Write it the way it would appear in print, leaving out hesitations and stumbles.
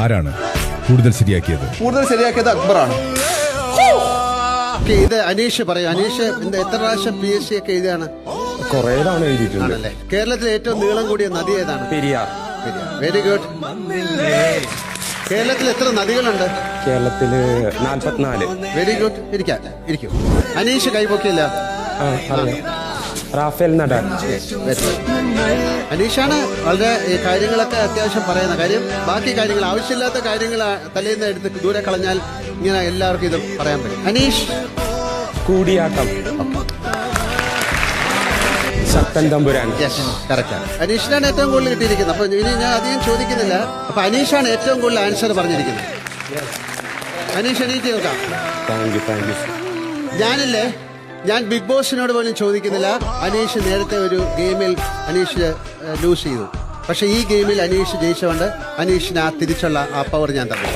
ആരാണ് കൂടുതൽ ശരിയാക്കിയത്? കൂടുതൽ ശരിയാക്കിയത് അക്ബറാണ്. ഇത് അനീഷ് പറയും. അനീഷ് എത്ര പ്രാവശ്യം PSC ഒക്കെ എഴുതിയാണ്? കുറേ തവണ എഴുതിയിട്ടുണ്ട്. ആണല്ലേ. കേരളത്തിലെ ഏറ്റവും നീളം കൂടിയ നദി ഏതാണ്? പെരിയാർ. Very good. കേരളത്തിൽ എത്ര നദികളുണ്ട്? കേരളത്തില് 44. Very good. ഇരിക്കും. അനീഷ് കൈപൊക്കിയില്ല. Rafael Nadal. അനീഷാണ് വളരെ ഈ കാര്യങ്ങളൊക്കെ അത്യാവശ്യം പറയുന്ന കാര്യം. ബാക്കി കാര്യങ്ങൾ ആവശ്യമില്ലാത്ത കാര്യങ്ങൾ തലേന്ന് എടുത്ത് ദൂരെ കളഞ്ഞാൽ ഇങ്ങനെ എല്ലാവർക്കും ഇത് പറയാൻ പറ്റും. അനീഷ് കൂടിയാട്ടം. ശക്തൻ തമ്പുരാൻ. കറക്റ്റാണ്. അനീഷിനാണ് ഏറ്റവും കൂടുതൽ കിട്ടിയിരിക്കുന്നത്. അപ്പൊ ഇനി ഞാൻ അധികം ചോദിക്കുന്നില്ല. അപ്പൊ അനീഷാണ് ഏറ്റവും കൂടുതൽ ആൻസർ പറഞ്ഞിരിക്കുന്നത്. അനീഷ് എണീറ്റ് കേൾക്കാം. Thank you. ഞാൻ ബിഗ് ബോസിനോട് പോലും ചോദിക്കുന്നില്ല. അനീഷ് നേരത്തെ ഒരു ഗെയിമിൽ അനീഷ് ലൂസ് ചെയ്തു. പക്ഷെ ഈ ഗെയിമിൽ അനീഷ് ജയിച്ചുകൊണ്ട് അനീഷിന് ആ തിരിച്ചുള്ള ആ പവർ ഞാൻ തന്നു.